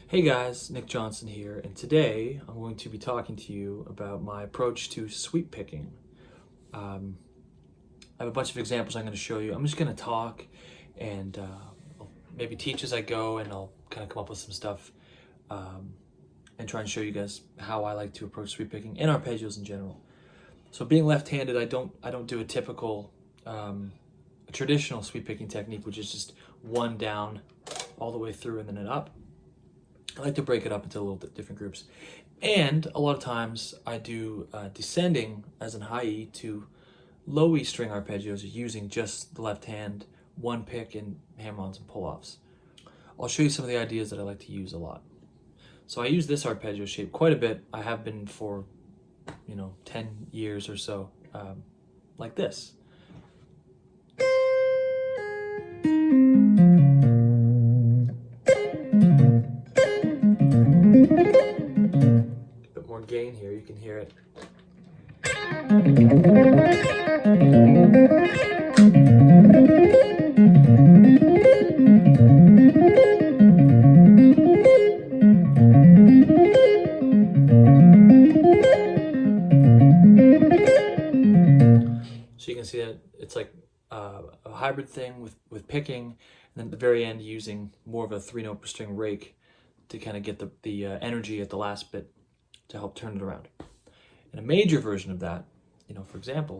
Hey guys, Nick Johnson here, and today I'm going to be talking to you about my approach to sweep picking. I have a bunch of examples I'm going to show you. I'm just going to talk and I'll maybe teach as I go, and I'll kind of come up with some stuff and try and show you guys how I like to approach sweep picking and arpeggios in general. So being left-handed, I don't do a typical a traditional sweep picking technique, which is just one down all the way through and then an up. I like to break it up into a little bit different groups. And a lot of times I do descending as in high E to low E string arpeggios using just the left hand, one pick and hammer-ons and pull-offs. I'll show you some of the ideas that I like to use a lot. So I use this arpeggio shape quite a bit. I have been for 10 years or so, like this. A bit more gain here, you can hear it. So you can see that it's like a hybrid thing with picking, and then at the very end using more of a 3-note per string rake to kind of get the energy at the last bit to help turn it around. And a major version of that, for example,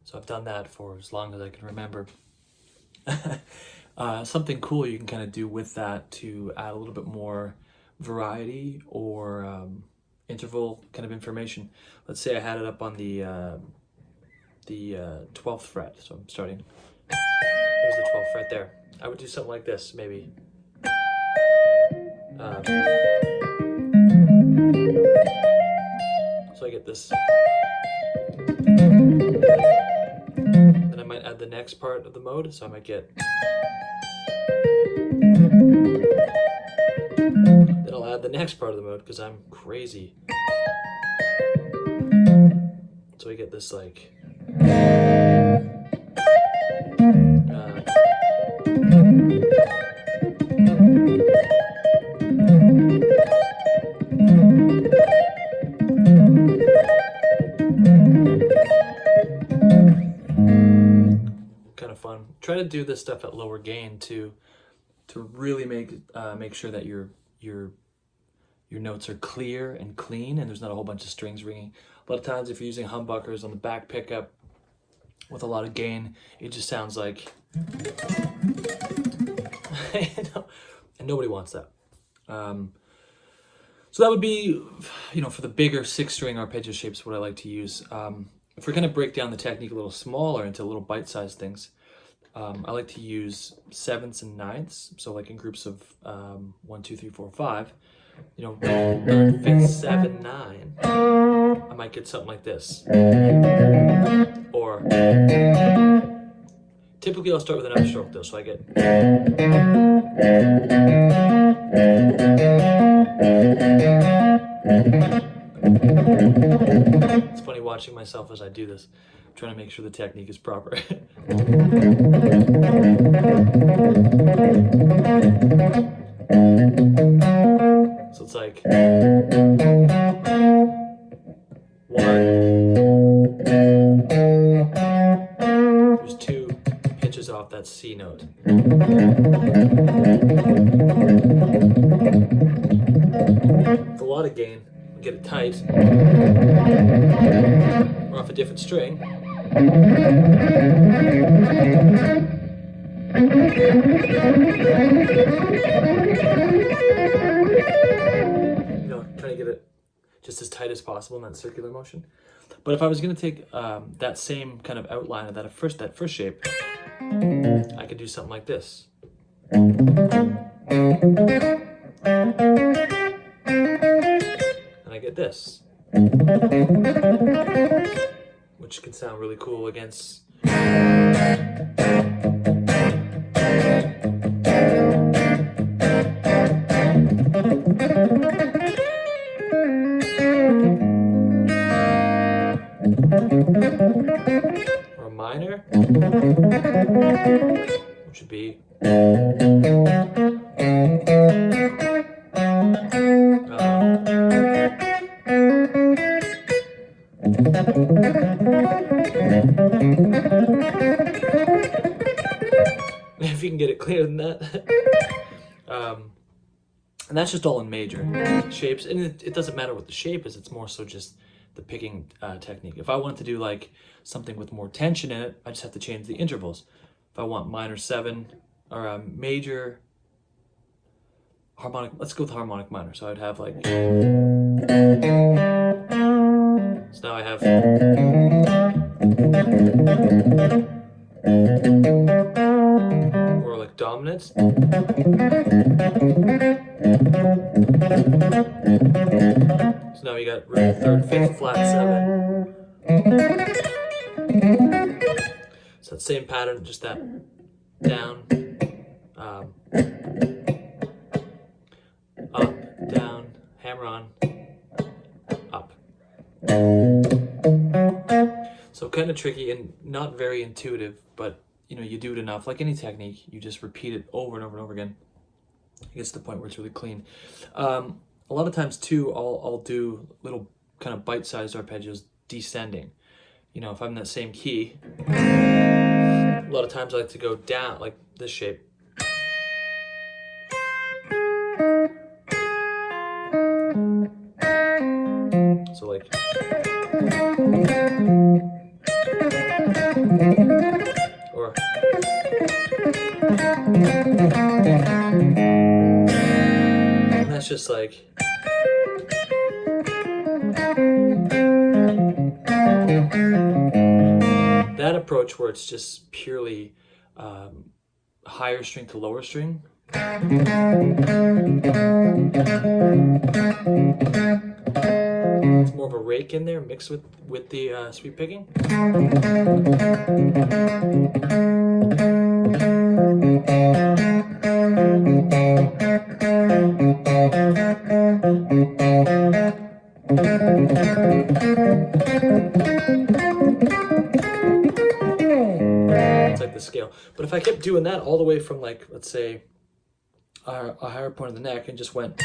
so I've done that for as long as I can remember. Something cool you can kind of do with that to add a little bit more variety or interval kind of information. Let's say I had it up on the 12th fret, so I'm starting. There's the 12th fret there. I would do something like this, maybe. So I get this. Then I might add the next part of the mode, so I might get. Then I'll add the next part of the mode because I'm crazy. So we get this like. Kind of fun. Try to do this stuff at lower gain to really make sure that your notes are clear and clean and there's not a whole bunch of strings ringing. A lot of times if you're using humbuckers on the back pickup with a lot of gain, it just sounds like and nobody wants that. So that would be, for the bigger 6-string arpeggio shapes, what I like to use. If we're going to break down the technique a little smaller into little bite-sized things, I like to use 7ths and 9ths, so like in groups of 1, 2, 3, 4, 5. 3rd, 5th, 7, 9. I might get something like this. Or typically I'll start with an upstroke though, so I get. It's funny watching myself as I do this. I'm trying to make sure the technique is proper. So it's like 1. There's 2 pitches off that C note. It's a lot of gain. Get it tight. Or off a different string. Trying to get it just as tight as possible in that circular motion. But if I was going to take that same kind of outline of that first shape, I could do something like this. And I get this, which can sound really cool against which would be if you can get it clearer than that. And that's just all in major shapes, and it doesn't matter what the shape is, it's more so just the picking technique. If I want to do like something with more tension in it, I just have to change the intervals. If I want minor 7 or major harmonic, let's go with harmonic minor. So I'd have like, so now I have, or like dominance. So now you got root, 3rd, 5th, flat 7. So that same pattern, just that down, up, down, hammer on, up. So kind of tricky and not very intuitive, but you know, you do it enough, like any technique, you just repeat it over and over and over again. It gets to the point where it's really clean. A lot of times too, I'll do little kind of bite-sized arpeggios descending. You know, if I'm in that same key, a lot of times I like to go down, like this shape. So like, or and that's just like, that approach where it's just purely higher string to lower string. It's more of a rake in there mixed with the sweep picking. It's like the scale. But if I kept doing that all the way from, like, let's say a higher point of the neck and just went,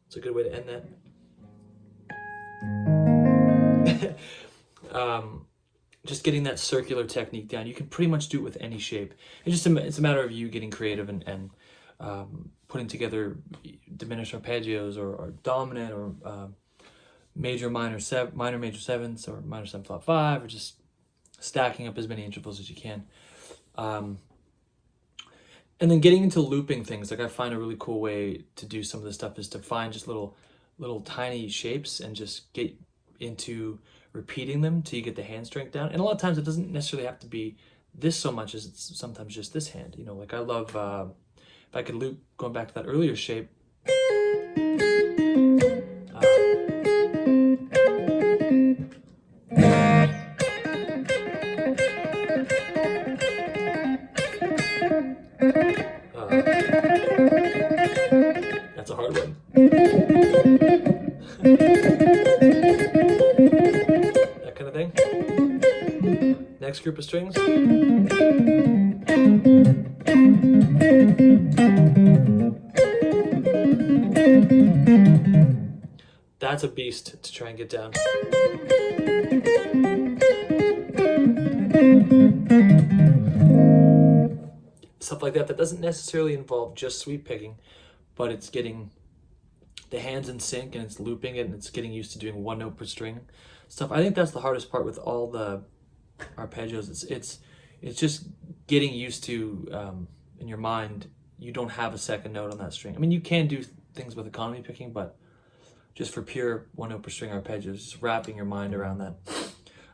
it's a good way to end that. Just getting that circular technique down. You can pretty much do it with any shape. It's a matter of you getting creative and putting together diminished arpeggios or dominant or major major 7ths or minor 7 flat 5, or just stacking up as many intervals as you can. And then getting into looping things. Like, I find a really cool way to do some of this stuff is to find just little tiny shapes and just get into repeating them till you get the hand strength down. And a lot of times it doesn't necessarily have to be this so much as it's sometimes just this hand. You know, like I love, if I could loop, going back to that earlier shape, that's a hard one. That kind of thing. Next group of strings. That's a beast to try and get down. Stuff like that doesn't necessarily involve just sweep picking, but it's getting the hands in sync and it's looping it and it's getting used to doing one note per string stuff. I think that's the hardest part with all the arpeggios. It's just getting used to, in your mind, you don't have a second note on that string. I mean, you can do things with economy picking, but just for pure one note per string arpeggios, just wrapping your mind around that.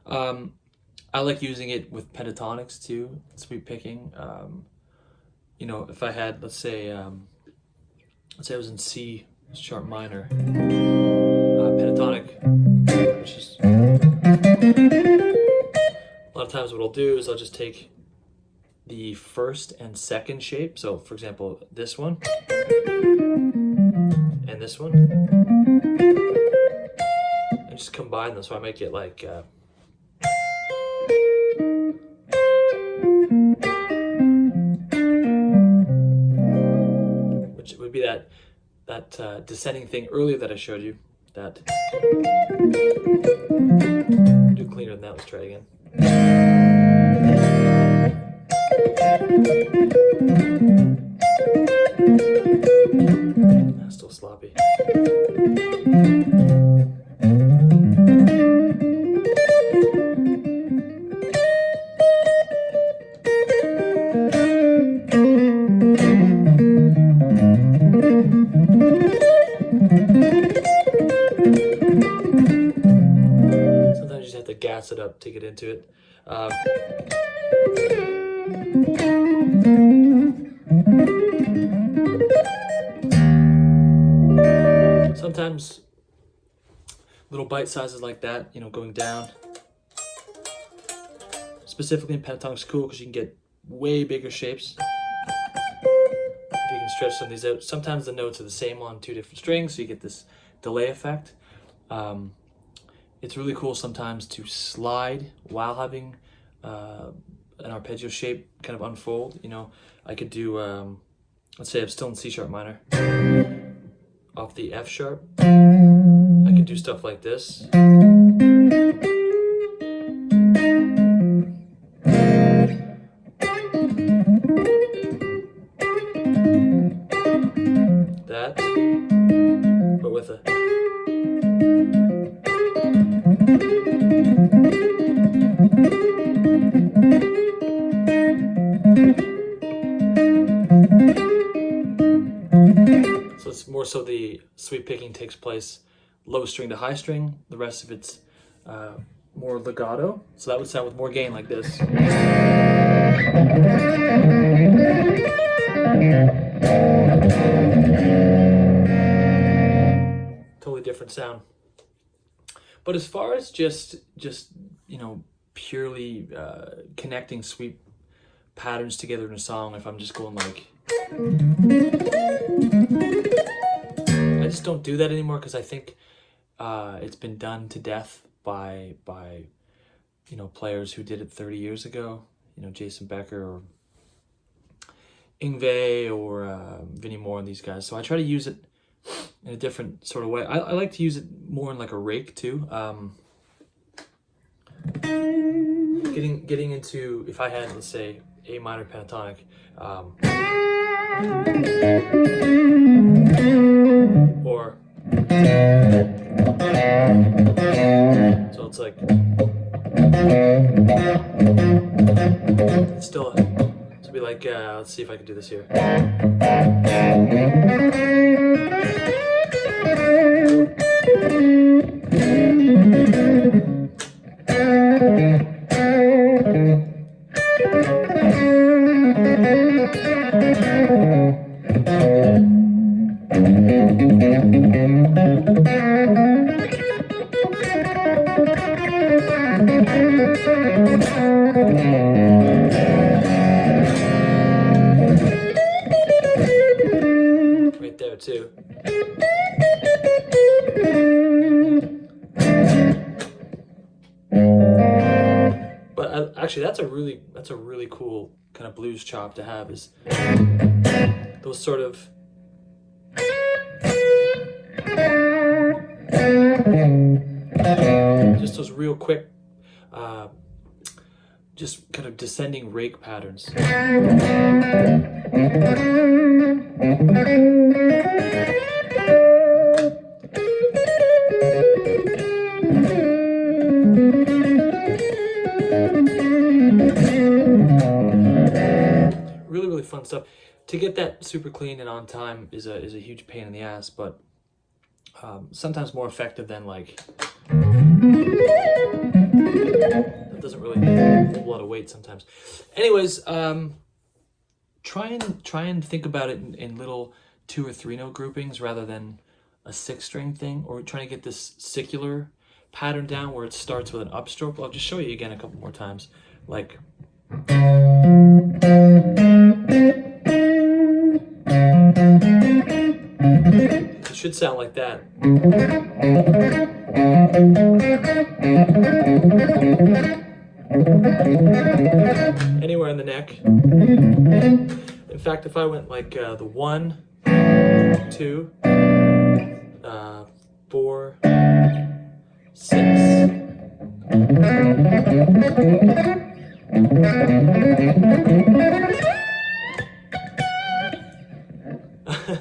I like using it with pentatonics too, sweep picking. You know, if I had, let's say I was in C sharp minor, pentatonic, which is, a lot of times what I'll do is I'll just take the first and second shape. So for example, this one and this one, and just combine them. So I might get like which would be that descending thing earlier that I showed you. That do cleaner than that. Let's try it again. That's still sloppy. Sometimes you just have to gas it up to get into it. Sometimes little bite sizes like that, you know, going down. Specifically in pentatonic is cool because you can get way bigger shapes. If you can stretch some of these out. Sometimes the notes are the same on two different strings, so you get this delay effect. It's really cool sometimes to slide while having an arpeggio shape kind of unfold. You know, I could do, let's say I'm still in C sharp minor. Off the F sharp, I could do stuff like this. That, but with a so it's more so the sweep picking takes place low string to high string. The rest of it's more legato. So that would sound with more gain like this. Totally different sound. But as far as just you know, purely connecting sweep patterns together in a song, if I'm just going like, I just don't do that anymore because I think it's been done to death by you know, players who did it 30 years ago. You know, Jason Becker or Yngwie or Vinnie Moore and these guys. So I try to use it in a different sort of way. I like to use it more in like a rake too. Getting into, if I had, let's say, A minor pentatonic, or so it's like it's still so be like let's see if I can do this here. Right there too. But actually, that's a really cool kind of blues chop to have, is those sort of just those real quick, just kind of descending rake patterns. Really fun stuff. To get that super clean and on time is a huge pain in the ass, but sometimes more effective than like that doesn't really hold a lot of weight sometimes. Anyways, try and think about it in little 2 or 3 note groupings rather than a 6-string thing, or trying to get this secular pattern down where it starts with an upstroke. I'll just show you again a couple more times. Like It should sound like that. Anywhere in the neck. In fact, if I went like the 1, 2, 4, 6.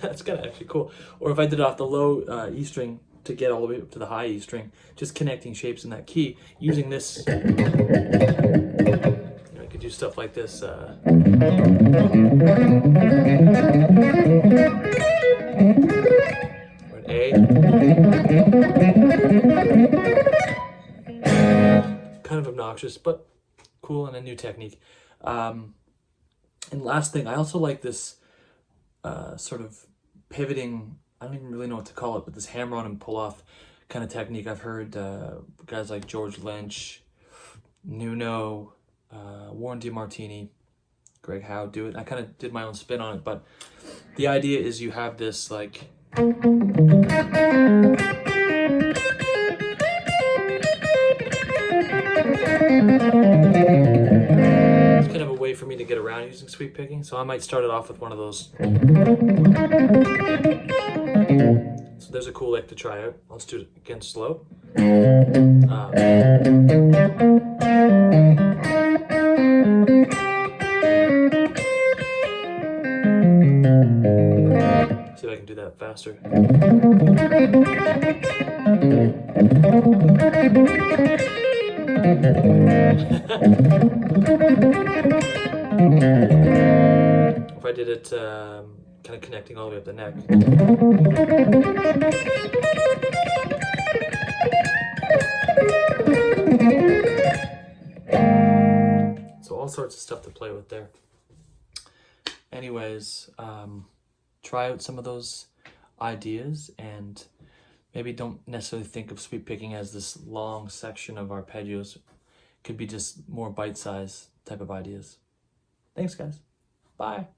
That's kind of actually cool. Or if I did it off the low E string to get all the way up to the high E string, just connecting shapes in that key, using this, I could do stuff like this. Or an A. Kind of obnoxious, but cool and a new technique. And last thing, I also like this sort of pivoting, I don't even really know what to call it, but this hammer on and pull off kind of technique. I've heard guys like George Lynch, Nuno, Warren DeMartini, Greg Howe do it. I kind of did my own spin on it, but the idea is you have this like it's kind of a way for me to get around using sweep picking, so I might start it off with one of those. So there's a cool lick to try out. Let's do it again slow. See if I can do that faster. If I did it kind of connecting all the way up the neck. So all sorts of stuff to play with there. Anyways, try out some of those ideas and maybe don't necessarily think of sweep picking as this long section of arpeggios. It could be just more bite-sized type of ideas. Thanks, guys. Bye.